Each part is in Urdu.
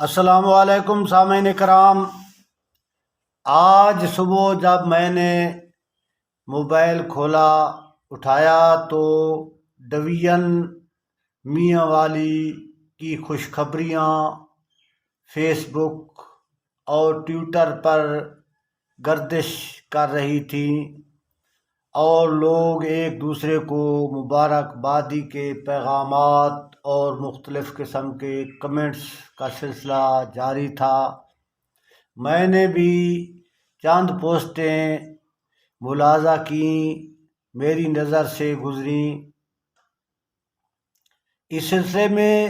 السلام علیکم سامعین کرام۔ آج صبح جب میں نے موبائل کھولا اٹھایا تو ڈویژن میاں والی کی خوشخبریاں فیس بک اور ٹویٹر پر گردش کر رہی تھیں اور لوگ ایک دوسرے کو مبارکبادی کے پیغامات اور مختلف قسم کے کمنٹس کا سلسلہ جاری تھا۔ میں نے بھی چند پوسٹیں ملاحظہ کیں، میری نظر سے گزریں۔ اس سلسلے میں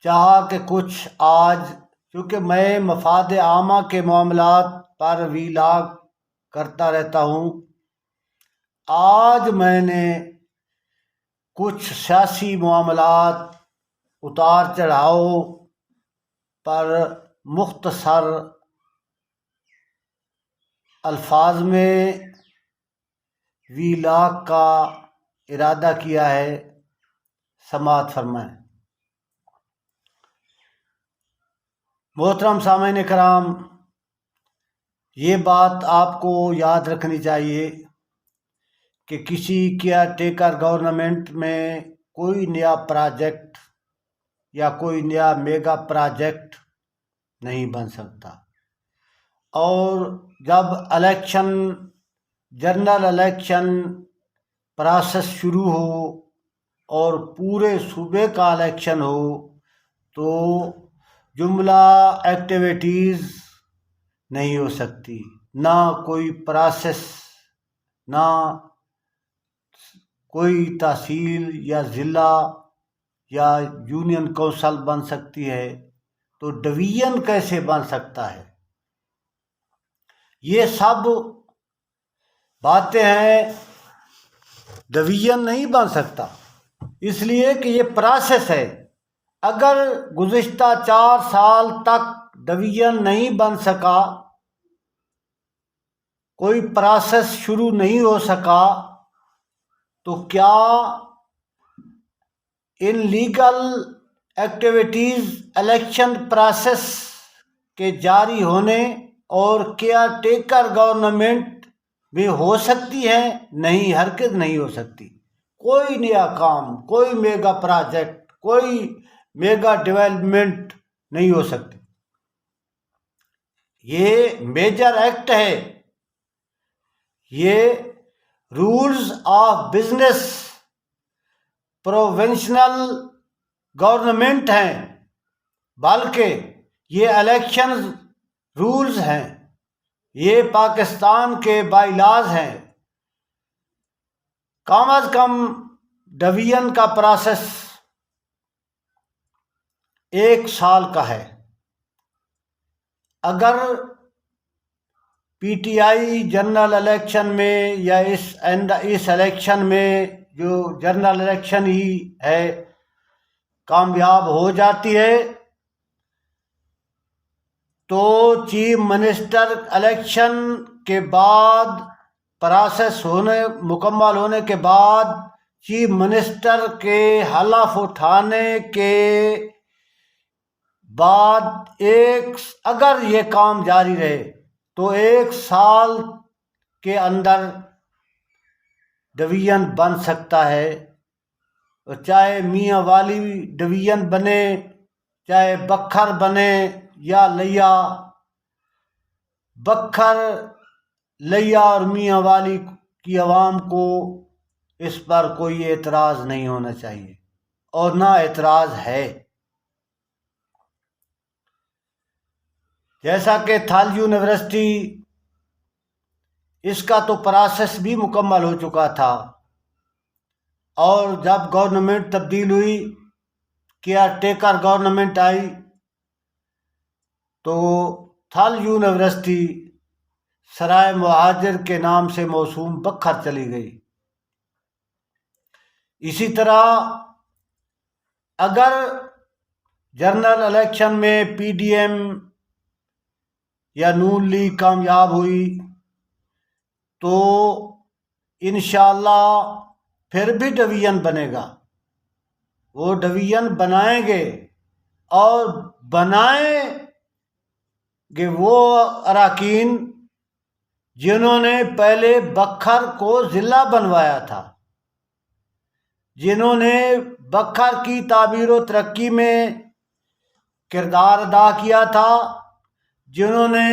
چاہا کہ کچھ آج، چونکہ میں مفاد عامہ کے معاملات پر ویلاگ کرتا رہتا ہوں، آج میں نے کچھ سیاسی معاملات اتار چڑھاؤ پر مختصر الفاظ میں ویلاگ کا ارادہ کیا ہے، سماعت فرمائیں۔ محترم سامعین کرام، یہ بات آپ کو یاد رکھنی چاہیے کہ کسی کیئر ٹیکر گورنمنٹ میں کوئی نیا پروجیکٹ یا کوئی نیا میگا پروجیکٹ نہیں بن سکتا، اور جب جنرل الیکشن پروسیس شروع ہو اور پورے صوبے کا الیکشن ہو تو جملہ ایکٹیویٹیز نہیں ہو سکتی، نہ کوئی پروسیس، نہ کوئی تحصیل یا ضلع یا یونین کونسل بن سکتی ہے، تو ڈویژن کیسے بن سکتا ہے؟ یہ سب باتیں ہیں۔ ڈویژن نہیں بن سکتا اس لیے کہ یہ پروسیس ہے۔ اگر گزشتہ 4 سال تک ڈویژن نہیں بن سکا، کوئی پروسیس شروع نہیں ہو سکا، تو کیا ان لیگل ایکٹیویٹیز الیکشن پروسیس کے جاری ہونے اور کیئر ٹیکر گورنمنٹ میں ہو سکتی ہیں؟ نہیں، ہرگز نہیں ہو سکتی۔ کوئی نیا کام، کوئی میگا پروجیکٹ، کوئی میگا ڈیولپمنٹ نہیں ہو سکتی۔ یہ میجر ایکٹ ہے، یہ rules of business provincial government ہیں، بلکہ یہ الیکشن رولز ہیں، یہ پاکستان کے بائی لاز ہیں۔ کم از کم ڈویژن کا پروسیس 1 سال کا ہے۔ اگر P T I general election میں یا اس الیکشن میں، جو جنرل الیکشن ہی ہے، کامیاب ہو جاتی ہے تو چیف منسٹر الیکشن کے بعد، پروسیس مکمل ہونے کے بعد، چیف منسٹر کے حلف اٹھانے کے بعد اگر یہ کام جاری رہے تو 1 سال کے اندر ڈویژن بن سکتا ہے، چاہے میاں والی ڈویژن بنے، چاہے بکھر بنے یا لیا۔ بکھر، لیا اور میاں والی کی عوام کو اس پر کوئی اعتراض نہیں ہونا چاہیے، اور نہ اعتراض ہے۔ جیسا کہ تھل یونیورسٹی، اس کا تو پروسیس بھی مکمل ہو چکا تھا، اور جب گورنمنٹ تبدیل ہوئی، کیئر ٹیکر گورنمنٹ آئی، تو تھل یونیورسٹی سرائے مہاجر کے نام سے موسوم بکھر چلی گئی۔ اسی طرح اگر جنرل الیکشن میں پی ڈی ایم یا نون لیگ کامیاب ہوئی تو انشاءاللہ پھر بھی ڈویژن بنے گا، وہ ڈویژن بنائیں گے، اور بنائیں گے وہ اراکین جنہوں نے پہلے بکھر کو ضلع بنوایا تھا، جنہوں نے بکھر کی تعمیر و ترقی میں کردار ادا کیا تھا، جنہوں نے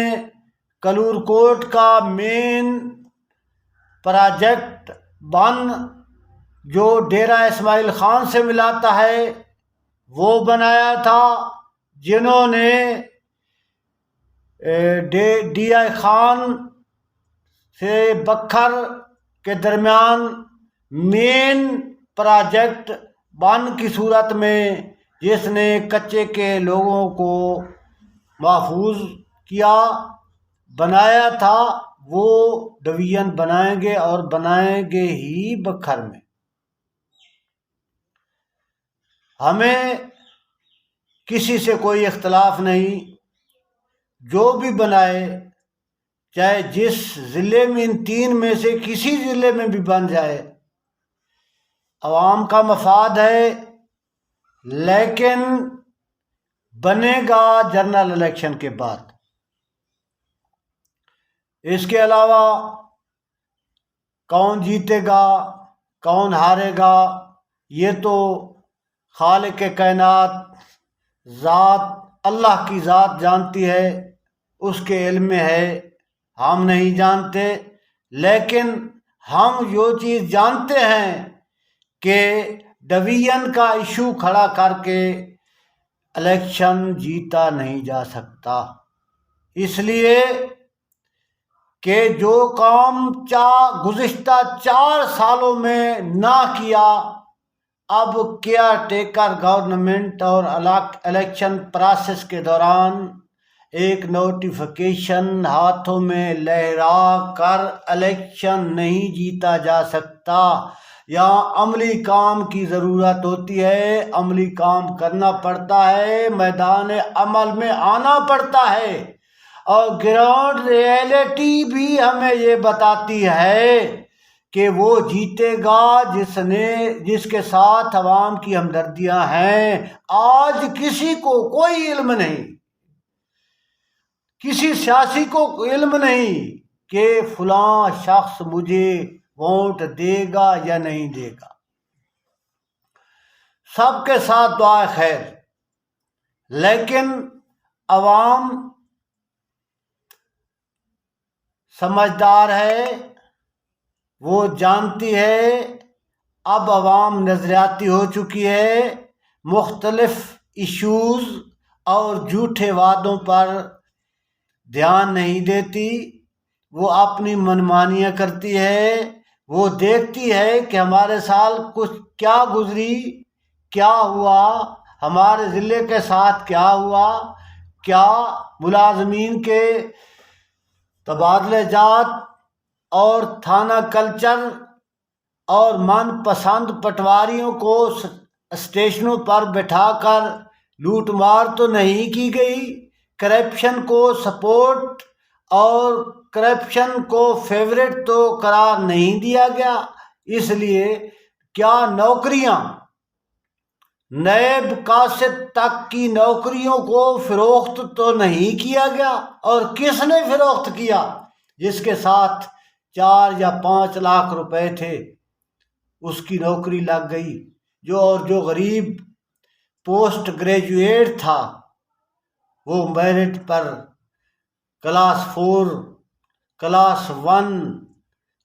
کلور کوٹ کا مین پروجیکٹ بن جو ڈیرہ اسماعیل خان سے ملاتا ہے وہ بنایا تھا، جنہوں نے ڈی آئی خان سے بکھر کے درمیان مین پروجیکٹ بن کی صورت میں جس نے کچے کے لوگوں کو محفوظ کیا بنایا تھا، وہ ڈویژن بنائیں گے اور بنائیں گے ہی بکھر میں۔ ہمیں کسی سے کوئی اختلاف نہیں، جو بھی بنائے، چاہے جس ضلع میں ان تین میں سے کسی ضلع میں بھی بن جائے، عوام کا مفاد ہے، لیکن بنے گا جنرل الیکشن کے بعد۔ اس کے علاوہ کون جیتے گا کون ہارے گا یہ تو خالق کائنات ذات اللہ کی ذات جانتی ہے، اس کے علم میں ہے، ہم نہیں جانتے۔ لیکن ہم یہ چیز جانتے ہیں کہ ڈویژن کا ایشو کھڑا کر کے الیکشن جیتا نہیں جا سکتا، اس لیے کہ جو کام گزشتہ 4 سالوں میں نہ کیا، اب کیئر ٹیکر گورنمنٹ اور الیکشن پروسیس کے دوران ایک نوٹیفیکیشن ہاتھوں میں لہرا کر الیکشن نہیں جیتا جا سکتا۔ یہاں عملی کام کی ضرورت ہوتی ہے، عملی کام کرنا پڑتا ہے، میدان عمل میں آنا پڑتا ہے، اور گراؤنڈ ریئلٹی بھی ہمیں یہ بتاتی ہے کہ وہ جیتے گا جس کے ساتھ عوام کی ہمدردیاں ہیں۔ آج کسی کو کوئی علم نہیں، کسی سیاسی کو علم نہیں کہ فلاں شخص مجھے ووٹ دے گا یا نہیں دے گا۔ سب کے ساتھ دعا خیر، لیکن عوام سمجھدار ہے، وہ جانتی ہے۔ اب عوام نظریاتی ہو چکی ہے، مختلف ایشوز اور جھوٹے وعدوں پر دھیان نہیں دیتی، وہ اپنی منمانیاں کرتی ہے، وہ دیکھتی ہے کہ ہمارے سال کچھ کیا گزری، کیا ہوا، ہمارے ضلع کے ساتھ کیا ہوا، کیا ملازمین کے تبادلہ جات اور تھانہ کلچر اور من پسند پٹواریوں کو اسٹیشنوں پر بٹھا کر لوٹ مار تو نہیں کی گئی، کرپشن کو سپورٹ اور کرپشن کو فیورٹ تو قرار نہیں دیا گیا۔ اس لیے کیا نوکریاں نیب قاصد تک کی نوکریوں کو فروخت تو نہیں کیا گیا؟ اور کس نے فروخت کیا؟ جس کے ساتھ 4 یا 5 لاکھ روپے تھے، اس کی نوکری لگ گئی۔ جو غریب پوسٹ گریجویٹ تھا وہ میرٹ پر کلاس 4 کلاس 1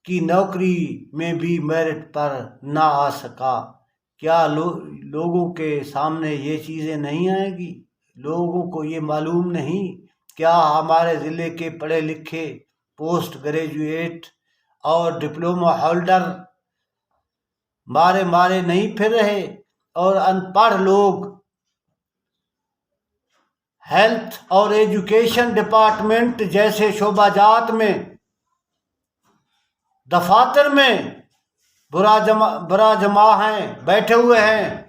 کی نوکری میں بھی میرٹ پر نہ آ سکا۔ کیا لوگوں کے سامنے یہ چیزیں نہیں آئیں گی؟ لوگوں کو یہ معلوم نہیں؟ کیا ہمارے ضلع کے پڑھے لکھے پوسٹ گریجویٹ اور ڈپلومہ ہولڈر مارے نہیں پھر رہے، اور ان پڑھ لوگ ہیلتھ اور ایجوکیشن ڈپارٹمنٹ جیسے شعبہ جات میں، دفاتر میں برا جمع ہیں، بیٹھے ہوئے ہیں،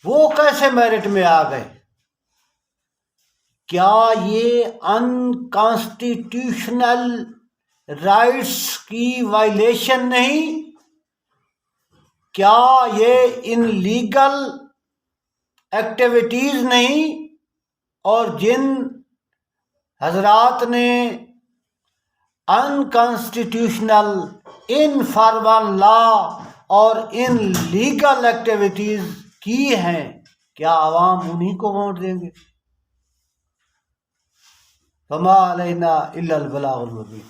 وہ کیسے میرٹ میں آ گئے؟ کیا یہ انکانسٹیٹیوشنل رائٹس کی وائلیشن نہیں؟ کیا یہ ان لیگل ایکٹیویٹیز نہیں، اور جن حضرات نے انکانسٹیٹیوشنل، انفارمل لا اور ان لیگل ایکٹیویٹیز کی ہیں، کیا عوام انہی کو ووٹ دیں گے؟ فما علینا الا البلاغ المبین۔